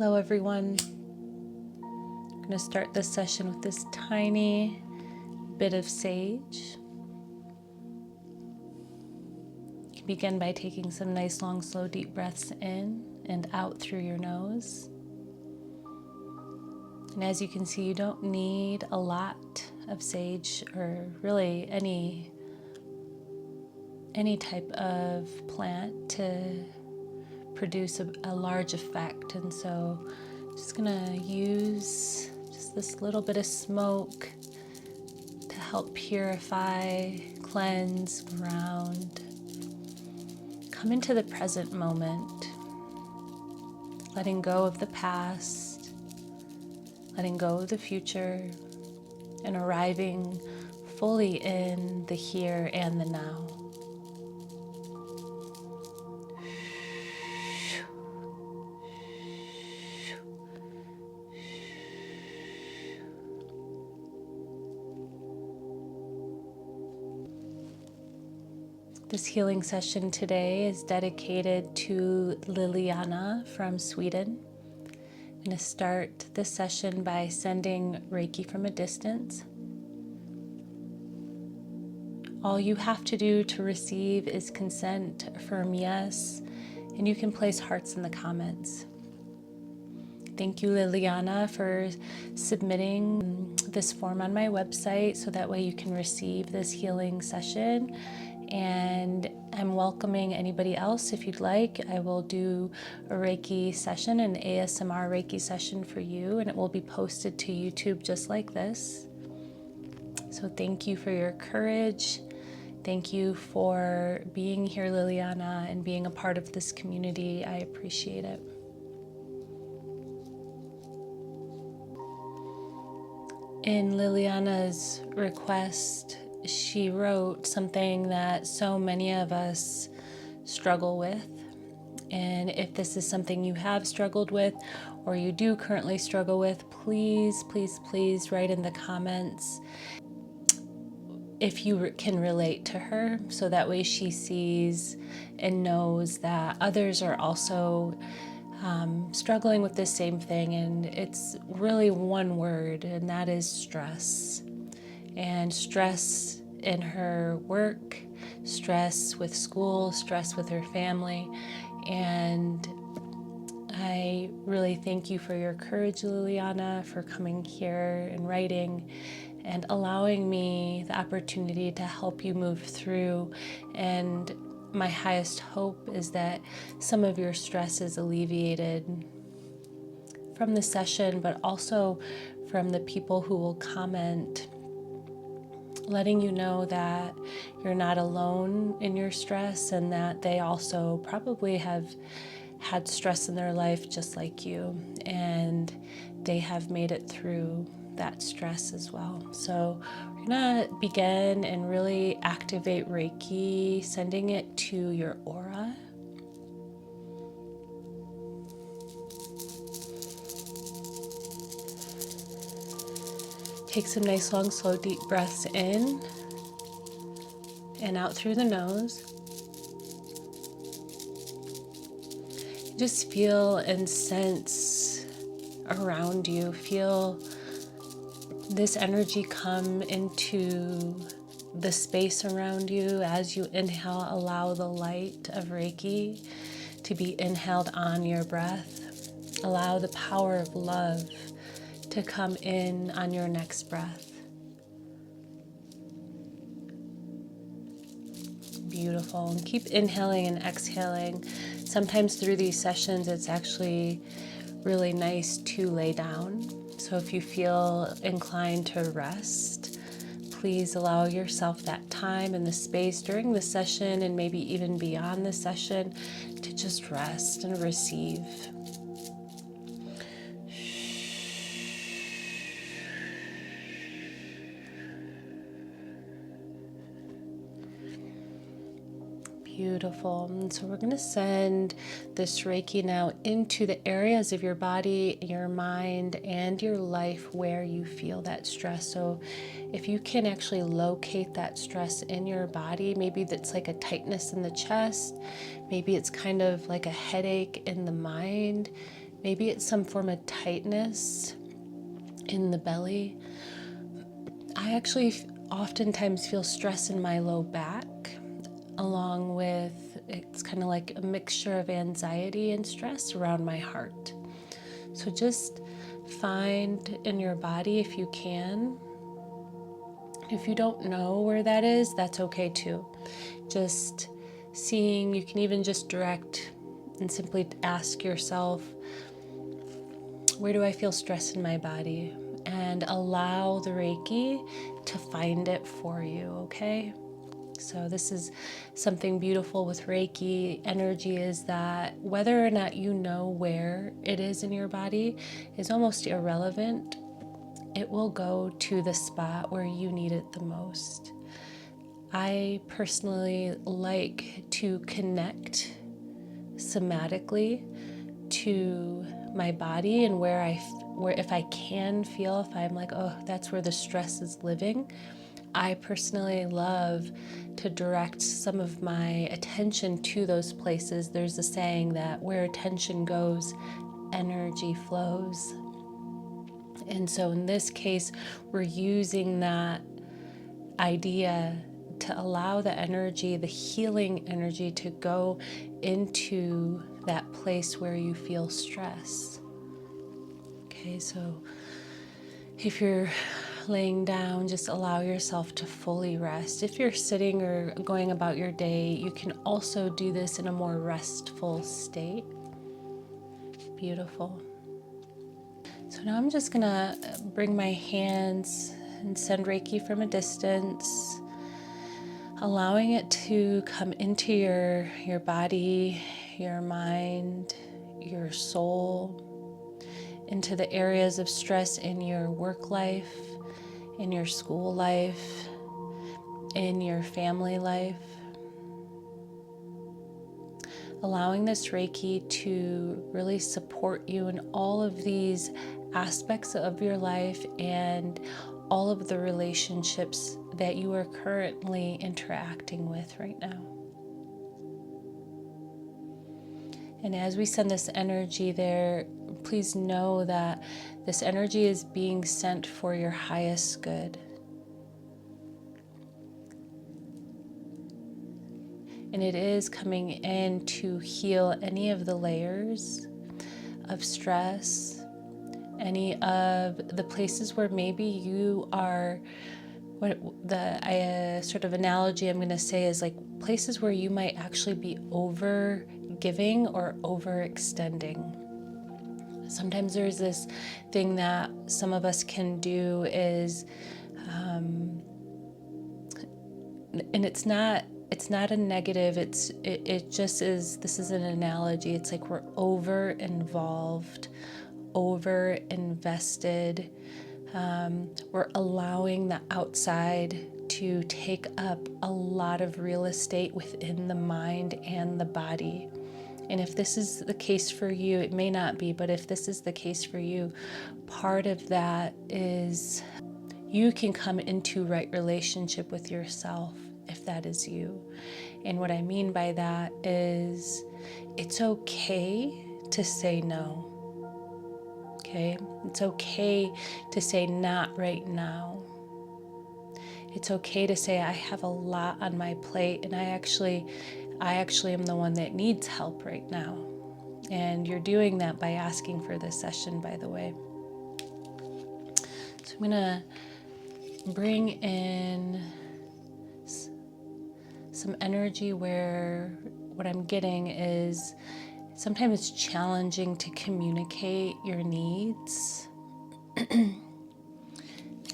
Hello everyone. I'm going to start this session with this tiny bit of sage. You can begin by taking some nice long slow deep breaths in and out through your nose. And as you can see, you don't need a lot of sage or really any type of plant to produce a large effect. And so I'm just gonna use just this little bit of smoke to help purify, cleanse, ground. Come into the present moment, letting go of the past, letting go of the future, and arriving fully in the here and the now. This healing session today is dedicated to Liliana from Sweden. I'm going to start this session by sending Reiki from a distance. All you have to do to receive is consent, affirm yes, and you can place hearts in the comments. Thank you, Liliana, for submitting this form on my website so that way you can receive this healing session. And I'm welcoming anybody else if you'd like. I will do a Reiki session, an ASMR Reiki session for you, and it will be posted to YouTube just like this. So thank you for your courage. Thank you for being here, Liliana, and being a part of this community. I appreciate it. In Liliana's request, she wrote something that so many of us struggle with. And if this is something you have struggled with or you do currently struggle with, please, please, please write in the comments if you can relate to her, so that way she sees and knows that others are also struggling with the same thing. And it's really one word, and that is stress. And stress in her work, stress with school, stress with her family. And I really thank you for your courage, Liliana, for coming here and writing and allowing me the opportunity to help you move through. And my highest hope is that some of your stress is alleviated from the session, but also from the people who will comment, letting you know that you're not alone in your stress and that they also probably have had stress in their life just like you, and they have made it through that stress as well. So we're gonna begin and really activate Reiki, sending it to your aura. Take some nice, long, slow, deep breaths in and out through the nose. Just feel and sense around you. Feel this energy come into the space around you. As you inhale, allow the light of Reiki to be inhaled on your breath. Allow the power of love to come in on your next breath. Beautiful. And keep inhaling and exhaling. Sometimes through these sessions, it's actually really nice to lay down. So if you feel inclined to rest, please allow yourself that time and the space during the session and maybe even beyond the session to just rest and receive. Beautiful. And so we're going to send this Reiki now into the areas of your body, your mind, and your life where you feel that stress. So if you can actually locate that stress in your body, maybe that's like a tightness in the chest, maybe it's kind of like a headache in the mind, Maybe it's some form of tightness in the belly. I actually oftentimes feel stress in my low back, along with, it's kind of like a mixture of anxiety and stress around my heart. So just find in your body if you can. If you don't know where that is, that's okay too. Just seeing, you can even just direct and simply ask yourself, where do I feel stress in my body? And allow the Reiki to find it for you, okay? So this is something beautiful with Reiki energy, is that whether or not you know where it is in your body is almost irrelevant. It will go to the spot where you need it the most. I personally like to connect somatically to my body, and where if I can feel, if I'm like, oh, that's where the stress is living, I personally love to direct some of my attention to those places. There's a saying that where attention goes, energy flows. And so in this case, we're using that idea to allow the energy, the healing energy, to go into that place where you feel stress. Okay, so if you're laying down, just allow yourself to fully rest. If you're sitting or going about your day, you can also do this in a more restful state. Beautiful. So now I'm just gonna bring my hands and send Reiki from a distance, allowing it to come into your body, your mind, your soul, into the areas of stress in your work life, in your school life, in your family life. Allowing this Reiki to really support you in all of these aspects of your life and all of the relationships that you are currently interacting with right now. And as we send this energy there, please know that this energy is being sent for your highest good. And it is coming in to heal any of the layers of stress, any of the places where maybe you are, sort of analogy I'm going to say is like places where you might actually be over giving or overextending. Sometimes there's this thing that some of us can do is, and it's not a negative, it just is, this is an analogy. It's like we're over involved, over invested. We're allowing the outside to take up a lot of real estate within the mind and the body. And if this is the case for you, it may not be, but if this is the case for you, part of that is you can come into right relationship with yourself if that is you. And what I mean by that is it's okay to say no. Okay? It's okay to say not right now. It's okay to say I have a lot on my plate and I actually am the one that needs help right now. And you're doing that by asking for this session, by the way. So I'm going to bring in some energy where what I'm getting is sometimes it's challenging to communicate your needs.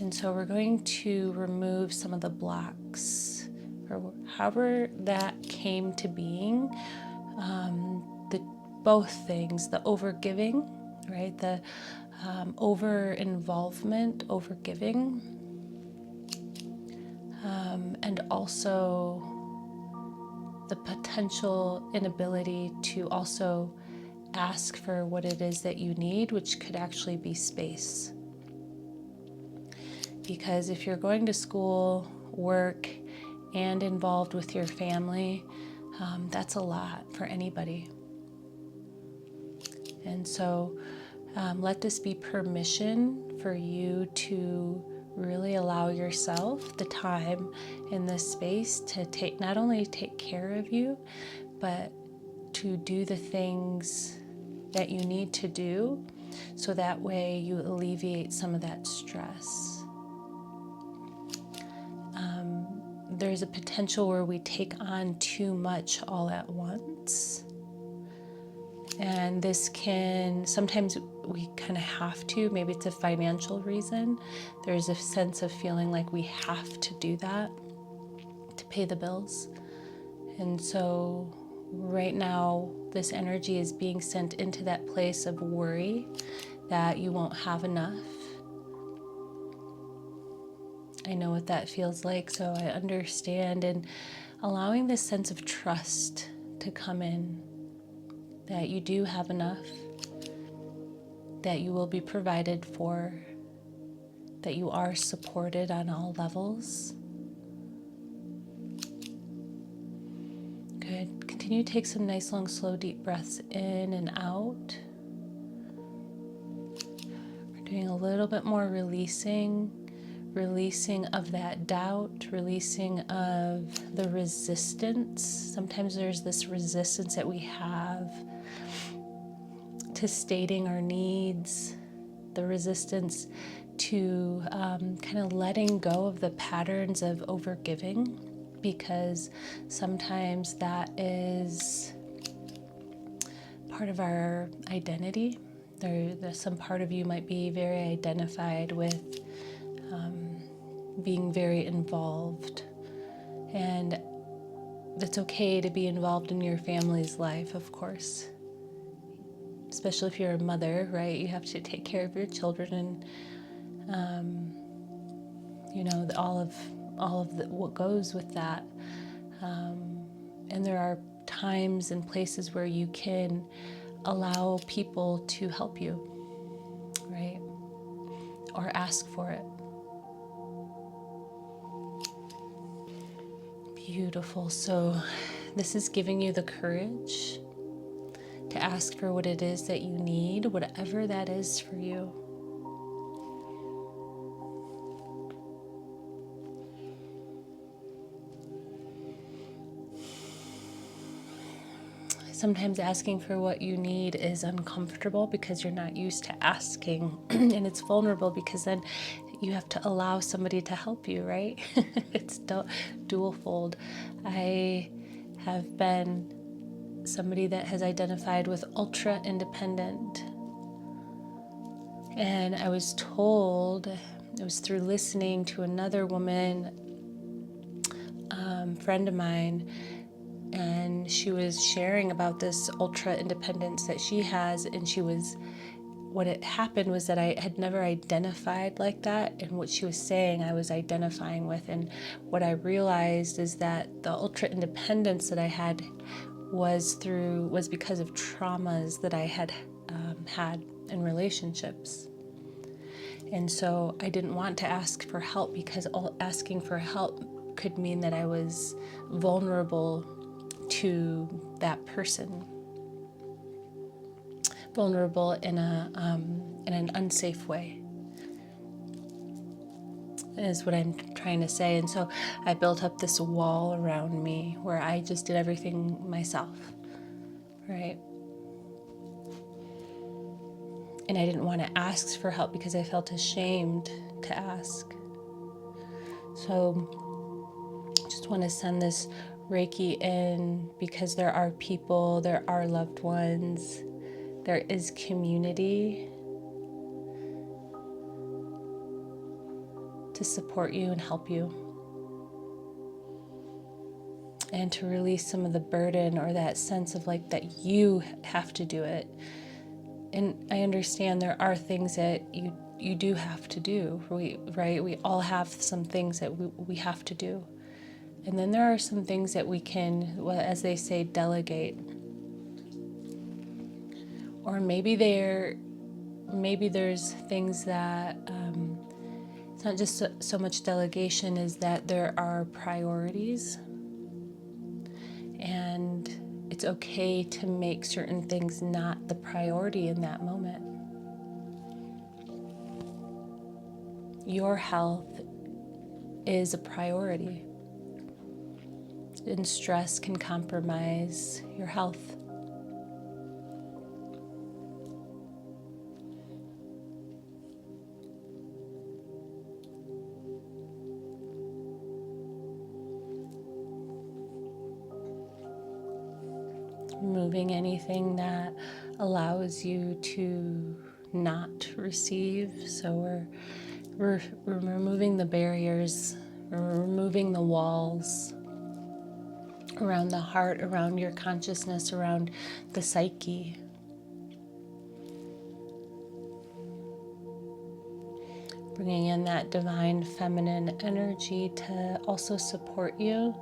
And so we're going to remove some of the blocks, or however that came to being. Both things, the over-giving, right? The over-involvement, over-giving, and also the potential inability to also ask for what it is that you need, which could actually be space. Because if you're going to school, work, and involved with your family, that's a lot for anybody. And so let this be permission for you to really allow yourself the time in this space to not only take care of you, but to do the things that you need to do, so that way you alleviate some of that stress. There's a potential where we take on too much all at once. And this can, sometimes we kind of have to, maybe it's a financial reason. There's a sense of feeling like we have to do that to pay the bills. And so right now, this energy is being sent into that place of worry that you won't have enough. I know what that feels like, so I understand. And allowing this sense of trust to come in, that you do have enough, that you will be provided for, that you are supported on all levels. Good. Continue to take some nice, long, slow, deep breaths in and out. We're doing a little bit more releasing of that doubt, releasing of the resistance. Sometimes there's this resistance that we have to stating our needs, the resistance to kind of letting go of the patterns of overgiving, because sometimes that is part of our identity. There's some part of you might be very identified with being very involved, and it's okay to be involved in your family's life, of course, especially if you're a mother, right? You have to take care of your children, and all of what goes with that. And there are times and places where you can allow people to help you, right? Or ask for it. Beautiful. So this is giving you the courage to ask for what it is that you need, whatever that is for you. Sometimes asking for what you need is uncomfortable because you're not used to asking, and it's vulnerable because then you have to allow somebody to help you, right? It's dual fold. I have been somebody that has identified with ultra independent, and I was told, it was through listening to another woman, friend of mine, and she was sharing about this ultra independence that she has, and what had happened was that I had never identified like that, and what she was saying I was identifying with. And what I realized is that the ultra independence that I had was because of traumas that I had had in relationships. And so I didn't want to ask for help, because asking for help could mean that I was vulnerable to that person, vulnerable in an unsafe way, is what I'm trying to say. And so I built up this wall around me where I just did everything myself, right? And I didn't want to ask for help because I felt ashamed to ask. So just want to send this Reiki in, because there are people, there are loved ones, there is community to support you and help you, and to release some of the burden or that sense of like that you have to do it. And I understand there are things that you do have to do, right? We all have some things that we have to do. And then there are some things that we can, well, as they say, delegate. Or maybe there's things that it's not just so much delegation, is that there are priorities, and it's okay to make certain things not the priority in that moment. Your health is a priority, and stress can compromise your health. Removing anything that allows you to not receive. So we're removing the barriers, we're removing the walls around the heart, around your consciousness, around the psyche. Bringing in that divine feminine energy to also support you.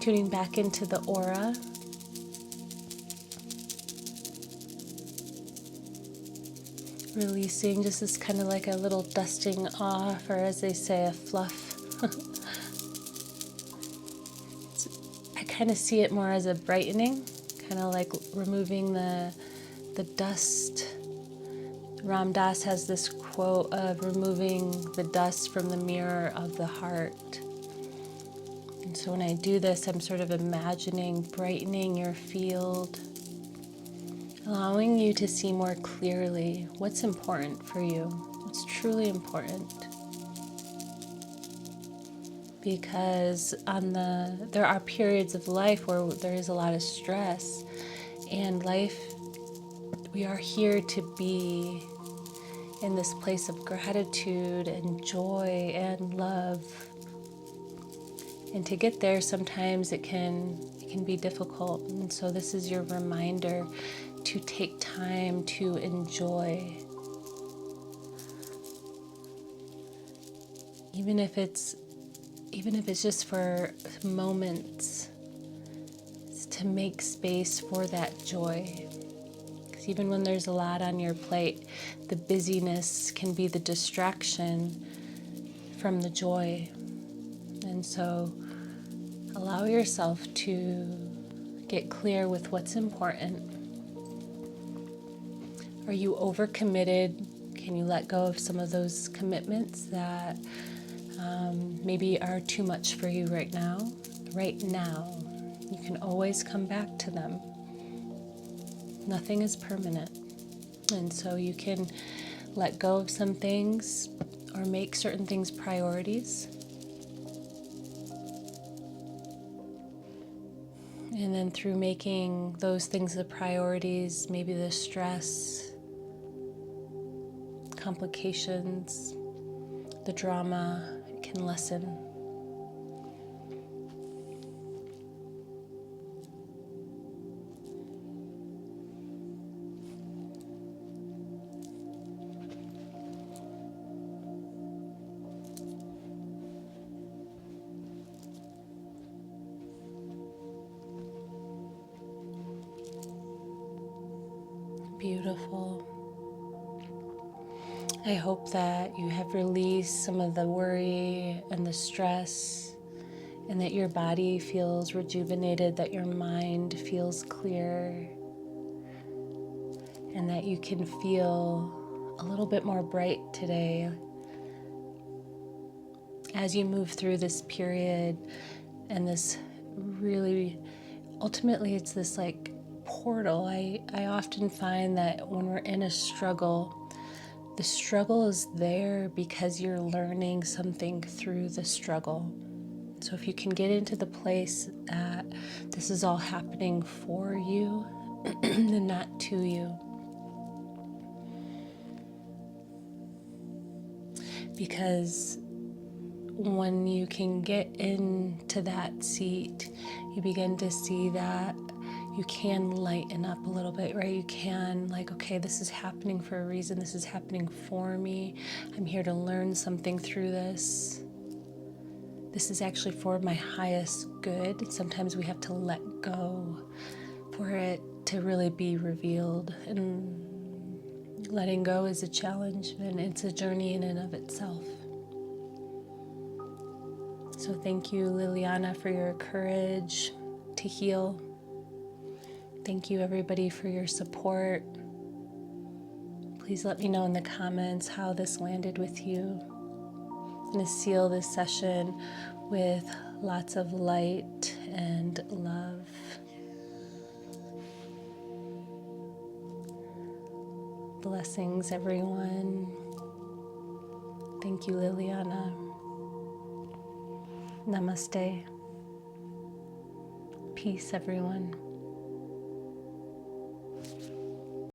Tuning back into the aura. Releasing, just as kind of like a little dusting off, or as they say, a fluff. I kind of see it more as a brightening, kind of like removing the dust. Ram Dass has this quote of removing the dust from the mirror of the heart. And so when I do this, I'm sort of imagining brightening your field, allowing you to see more clearly what's important for you, what's truly important. Because there are periods of life where there is a lot of stress, and life, we are here to be in this place of gratitude and joy and love. And to get there, sometimes it can be difficult. And so this is your reminder to take time to enjoy. Even if it's just for moments, to make space for that joy. Because even when there's a lot on your plate, the busyness can be the distraction from the joy. And so allow yourself to get clear with what's important. Are you overcommitted? Can you let go of some of those commitments that maybe are too much for you right now? Right now, you can always come back to them. Nothing is permanent. And so you can let go of some things or make certain things priorities. And then through making those things the priorities, maybe the stress, complications, the drama, it can lessen. Beautiful. I hope that you have released some of the worry and the stress, and that your body feels rejuvenated, that your mind feels clear, and that you can feel a little bit more bright today as you move through this period. And this really, ultimately, it's this like portal. I often find that when we're in a struggle, the struggle is there because you're learning something through the struggle. So if you can get into the place that this is all happening for you and not to you. Because when you can get into that seat, you begin to see that you can lighten up a little bit, right? You can, like, okay, this is happening for a reason. This is happening for me. I'm here to learn something through this. This is actually for my highest good. Sometimes we have to let go for it to really be revealed. And letting go is a challenge, and it's a journey in and of itself. So thank you, Liliana, for your courage to heal. Thank you, everybody, for your support. Please let me know in the comments how this landed with you. I'm going to seal this session with lots of light and love. Blessings, everyone. Thank you, Liliana. Namaste. Peace, everyone.